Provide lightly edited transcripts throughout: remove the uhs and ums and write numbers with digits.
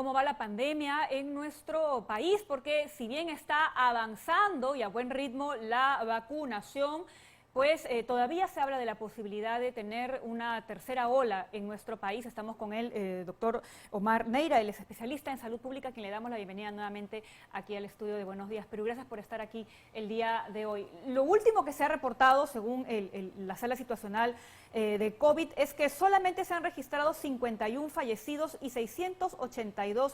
cómo va la pandemia en nuestro país, porque si bien está avanzando y a buen ritmo la vacunación, pues todavía se habla de la posibilidad de tener una tercera ola en nuestro país. Estamos con el doctor Omar Neira, él es especialista en salud pública, a quien le damos la bienvenida nuevamente aquí al estudio de Buenos Días Perú. Gracias por estar aquí el día de hoy. Lo último que se ha reportado, según la sala situacional de COVID, es que solamente se han registrado 51 fallecidos y 682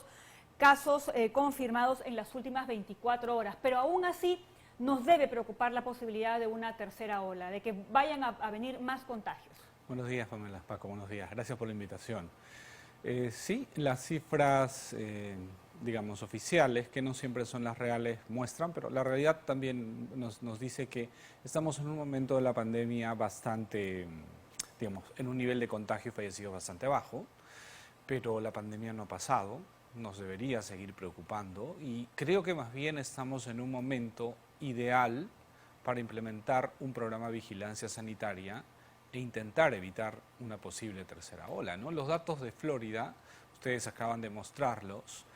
casos confirmados en las últimas 24 horas. Pero aún así, nos debe preocupar la posibilidad de una tercera ola, de que vayan a venir más contagios. Buenos días, Pamela, Paco, buenos días. Gracias por la invitación. Sí, las cifras, digamos, oficiales, que no siempre son las reales, muestran, pero la realidad también nos dice que estamos en un momento de la pandemia bastante, digamos, en un nivel de contagio y fallecidos bastante bajo, pero la pandemia no ha pasado, nos debería seguir preocupando y creo que más bien estamos en un momento ideal para implementar un programa de vigilancia sanitaria e intentar evitar una posible tercera ola, ¿no? Los datos de Florida, ustedes acaban de mostrarlos,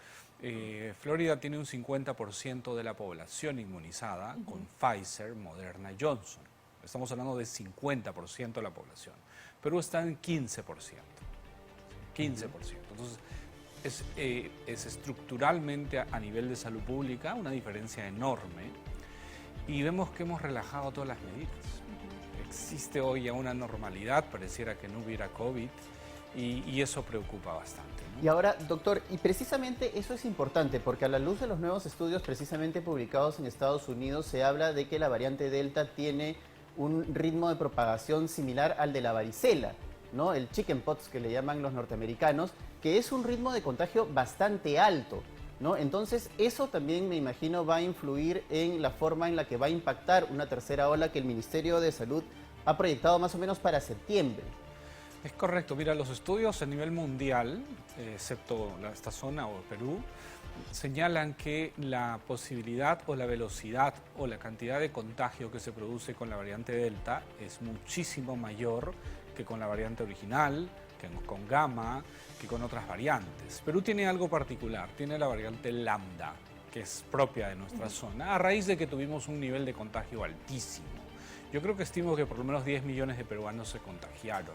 Florida tiene un 50% de la población inmunizada con Pfizer, Moderna y Johnson. Estamos hablando de 50% de la población. Perú está en 15%. 15%. Entonces, es estructuralmente a nivel de salud pública una diferencia enorme y vemos que hemos relajado todas las medidas. Existe hoy ya una normalidad, pareciera que no hubiera COVID y eso preocupa bastante, ¿no? Y ahora, doctor, y precisamente eso es importante porque a la luz de los nuevos estudios precisamente publicados en Estados Unidos se habla de que la variante Delta tiene un ritmo de propagación similar al de la varicela, ¿no? El chickenpox que le llaman los norteamericanos, que es un ritmo de contagio bastante alto, ¿no? Entonces eso también me imagino va a influir en la forma en la que va a impactar una tercera ola que el Ministerio de Salud ha proyectado más o menos para septiembre. Es correcto, mira, los estudios a nivel mundial, excepto esta zona o Perú, señalan que la posibilidad o la velocidad o la cantidad de contagio que se produce con la variante Delta es muchísimo mayor que con la variante original, que con Gamma, que con otras variantes. Perú tiene algo particular, tiene la variante Lambda, que es propia de nuestra zona, a raíz de que tuvimos un nivel de contagio altísimo. Yo creo que estimo que por lo menos 10 millones de peruanos se contagiaron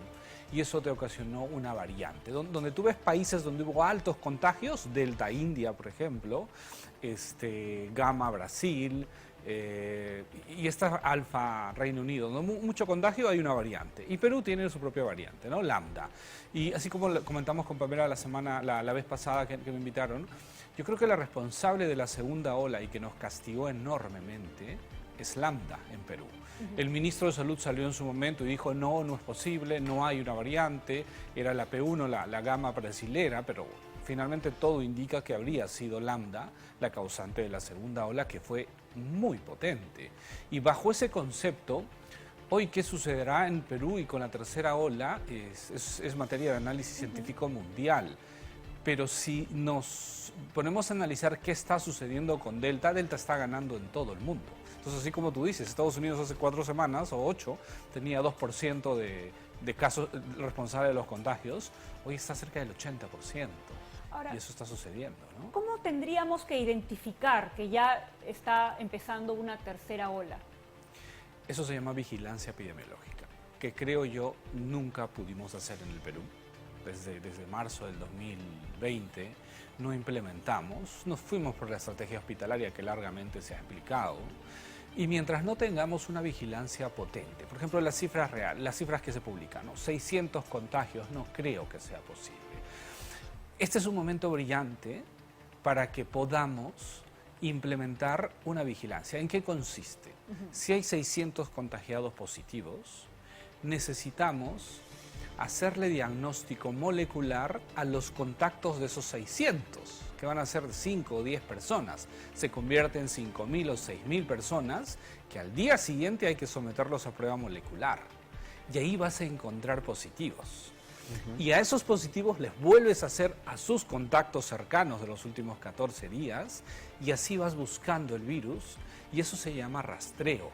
y eso te ocasionó una variante. Donde tú ves países donde hubo altos contagios, Delta India, por ejemplo, Gamma Brasil, y esta Alfa Reino Unido, ¿no? Mucho contagio, hay una variante. Y Perú tiene su propia variante, ¿no? Lambda. Y así como comentamos con Pamela la vez pasada que me invitaron, yo creo que la responsable de la segunda ola y que nos castigó enormemente es Lambda en Perú. El ministro de Salud salió en su momento y dijo no, no es posible, no hay una variante, era la P1, la Gamma brasilera, pero finalmente todo indica que habría sido Lambda la causante de la segunda ola, que fue muy potente. Y bajo ese concepto, hoy qué sucederá en Perú y con la tercera ola es materia de análisis científico mundial. Pero si nos ponemos a analizar qué está sucediendo con Delta, Delta está ganando en todo el mundo. Entonces, así como tú dices, Estados Unidos hace 4 semanas o 8 tenía 2% de casos responsables de los contagios, hoy está cerca del 80%. Ahora, y eso está sucediendo, ¿no? ¿Cómo tendríamos que identificar que ya está empezando una tercera ola? Eso se llama vigilancia epidemiológica, que creo yo nunca pudimos hacer en el Perú. Desde marzo del 2020 no implementamos, nos fuimos por la estrategia hospitalaria que largamente se ha explicado. Y mientras no tengamos una vigilancia potente, por ejemplo, las cifras reales, las cifras que se publican, ¿no? 600 contagios, no creo que sea posible. Este es un momento brillante para que podamos implementar una vigilancia. ¿En qué consiste? Si hay 600 contagiados positivos, necesitamos hacerle diagnóstico molecular a los contactos de esos 600, que van a ser 5 o 10 personas. Se convierte en 5.000 o 6.000 personas que al día siguiente hay que someterlos a prueba molecular. Y ahí vas a encontrar positivos. Y a esos positivos les vuelves a hacer a sus contactos cercanos de los últimos 14 días y así vas buscando el virus y eso se llama rastreo.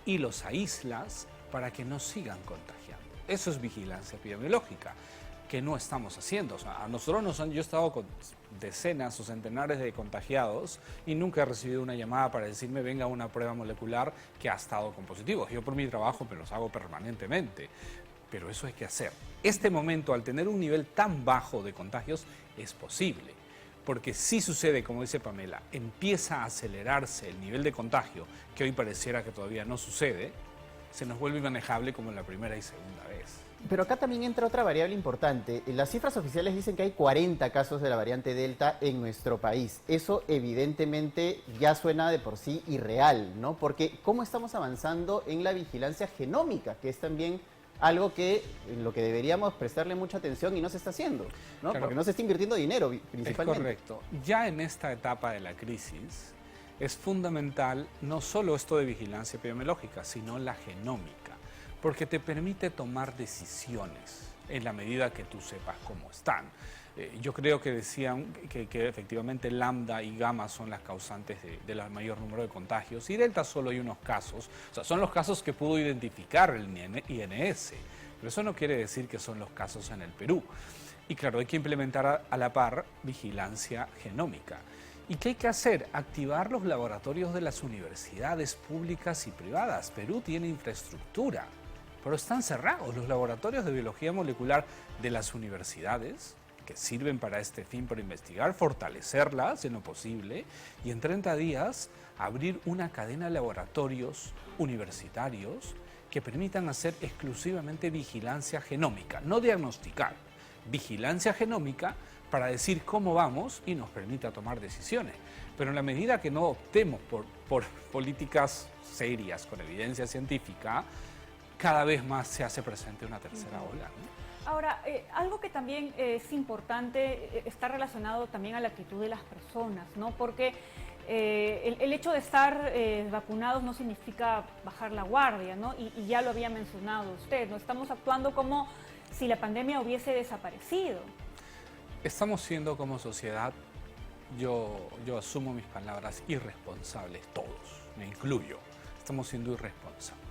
Y los aíslas para que no sigan contagiando. Eso es vigilancia epidemiológica, que no estamos haciendo. O sea, a nosotros yo he estado con decenas o centenares de contagiados y nunca he recibido una llamada para decirme venga una prueba molecular que ha estado con positivos. Yo por mi trabajo me los hago permanentemente, pero eso hay que hacer. Este momento, al tener un nivel tan bajo de contagios, es posible. Porque si sucede, como dice Pamela, empieza a acelerarse el nivel de contagio, que hoy pareciera que todavía no sucede, se nos vuelve inmanejable como en la primera y segunda vez. Pero acá también entra otra variable importante. Las cifras oficiales dicen que hay 40 casos de la variante Delta en nuestro país. Eso evidentemente ya suena de por sí irreal, ¿no? Porque ¿cómo estamos avanzando en la vigilancia genómica? Que es también algo en lo que deberíamos prestarle mucha atención y no se está haciendo, ¿no? Claro. Porque no se está invirtiendo dinero principalmente. Es correcto. Ya en esta etapa de la crisis es fundamental no solo esto de vigilancia epidemiológica, sino la genómica. Porque te permite tomar decisiones en la medida que tú sepas cómo están. Yo creo que decían que efectivamente lambda y gamma son las causantes del mayor número de contagios y delta solo hay unos casos. O sea, son los casos que pudo identificar el INS, pero eso no quiere decir que son los casos en el Perú. Y claro, hay que implementar a la par vigilancia genómica. ¿Y qué hay que hacer? Activar los laboratorios de las universidades públicas y privadas. Perú tiene infraestructura, pero están cerrados los laboratorios de biología molecular de las universidades, que sirven para este fin, para investigar, fortalecerlas en lo posible, y en 30 días abrir una cadena de laboratorios universitarios que permitan hacer exclusivamente vigilancia genómica, no diagnosticar, vigilancia genómica para decir cómo vamos y nos permita tomar decisiones. Pero en la medida que no optemos por políticas serias, con evidencia científica, cada vez más se hace presente una tercera ola, ¿no? Ahora, algo que también es importante está relacionado también a la actitud de las personas, ¿no? Porque el hecho de estar vacunados no significa bajar la guardia, ¿no? Y ya lo había mencionado usted, ¿no? Estamos actuando como si la pandemia hubiese desaparecido. Estamos siendo como sociedad, yo asumo mis palabras, irresponsables todos, me incluyo. Estamos siendo irresponsables.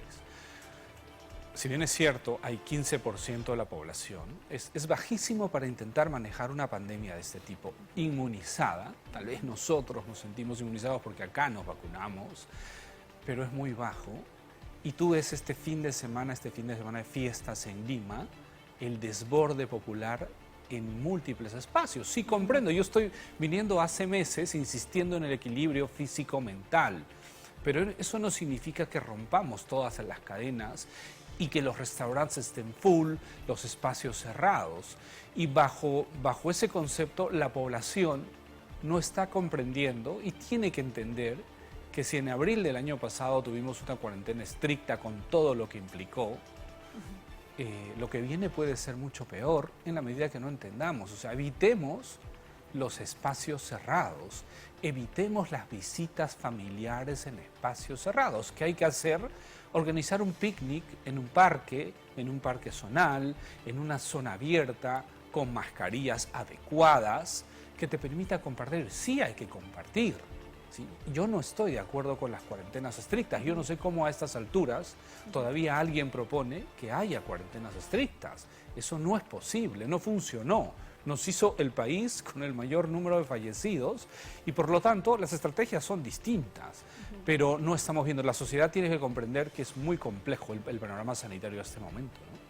Si bien es cierto, hay 15% de la población, es bajísimo para intentar manejar una pandemia de este tipo, inmunizada. Tal vez nosotros nos sentimos inmunizados porque acá nos vacunamos, pero es muy bajo. Y tú ves este fin de semana de fiestas en Lima, el desborde popular en múltiples espacios. Sí, comprendo, yo estoy viniendo hace meses insistiendo en el equilibrio físico-mental, pero eso no significa que rompamos todas las cadenas y que los restaurantes estén full, los espacios cerrados. Y bajo ese concepto, la población no está comprendiendo y tiene que entender que si en abril del año pasado tuvimos una cuarentena estricta con todo lo que implicó, lo que viene puede ser mucho peor en la medida que no entendamos. O sea, evitemos los espacios cerrados, evitemos las visitas familiares en espacios cerrados. ¿Qué hay que hacer? Organizar un picnic en un parque zonal, en una zona abierta, con mascarillas adecuadas, que te permita compartir. Sí hay que compartir. ¿Sí? Yo no estoy de acuerdo con las cuarentenas estrictas. Yo no sé cómo a estas alturas todavía alguien propone que haya cuarentenas estrictas. Eso no es posible, no funcionó. Nos hizo el país con el mayor número de fallecidos y por lo tanto las estrategias son distintas. Pero no estamos viendo, la sociedad tiene que comprender que es muy complejo el panorama sanitario a este momento, ¿no?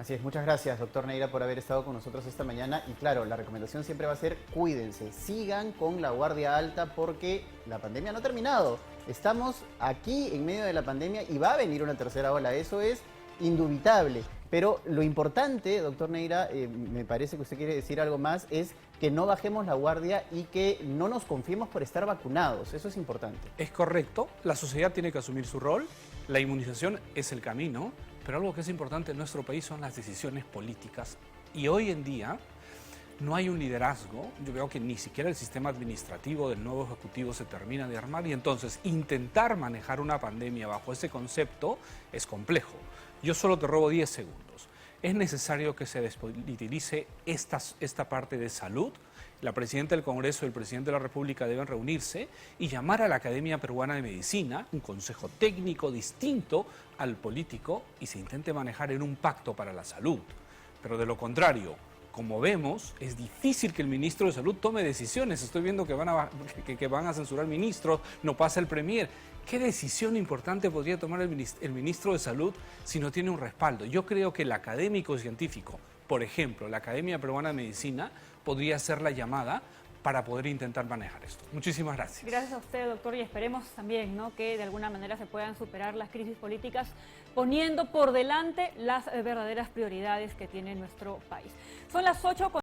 Así es, muchas gracias, doctor Neira, por haber estado con nosotros esta mañana. Y claro, la recomendación siempre va a ser cuídense, sigan con la guardia alta porque la pandemia no ha terminado. Estamos aquí en medio de la pandemia y va a venir una tercera ola, eso es indubitable. Pero lo importante, doctor Neira, me parece que usted quiere decir algo más, es que no bajemos la guardia y que no nos confiemos por estar vacunados. Eso es importante. Es correcto, la sociedad tiene que asumir su rol, la inmunización es el camino, pero algo que es importante en nuestro país son las decisiones políticas. Y hoy en día no hay un liderazgo, yo veo que ni siquiera el sistema administrativo del nuevo ejecutivo se termina de armar y entonces intentar manejar una pandemia bajo ese concepto es complejo. Yo solo te robo 10 segundos. Es necesario que se despolitice esta parte de salud. La presidenta del Congreso y el presidente de la República deben reunirse y llamar a la Academia Peruana de Medicina, un consejo técnico distinto al político, y se intente manejar en un pacto para la salud. Pero de lo contrario, como vemos, es difícil que el ministro de Salud tome decisiones. Estoy viendo que van a censurar ministros, no pasa el premier. ¿Qué decisión importante podría tomar el ministro de Salud si no tiene un respaldo? Yo creo que el académico científico, por ejemplo, la Academia Peruana de Medicina, podría ser la llamada para poder intentar manejar esto. Muchísimas gracias. Gracias a usted, doctor, y esperemos también, ¿no?, que de alguna manera se puedan superar las crisis políticas poniendo por delante las verdaderas prioridades que tiene nuestro país. Son las 8:00.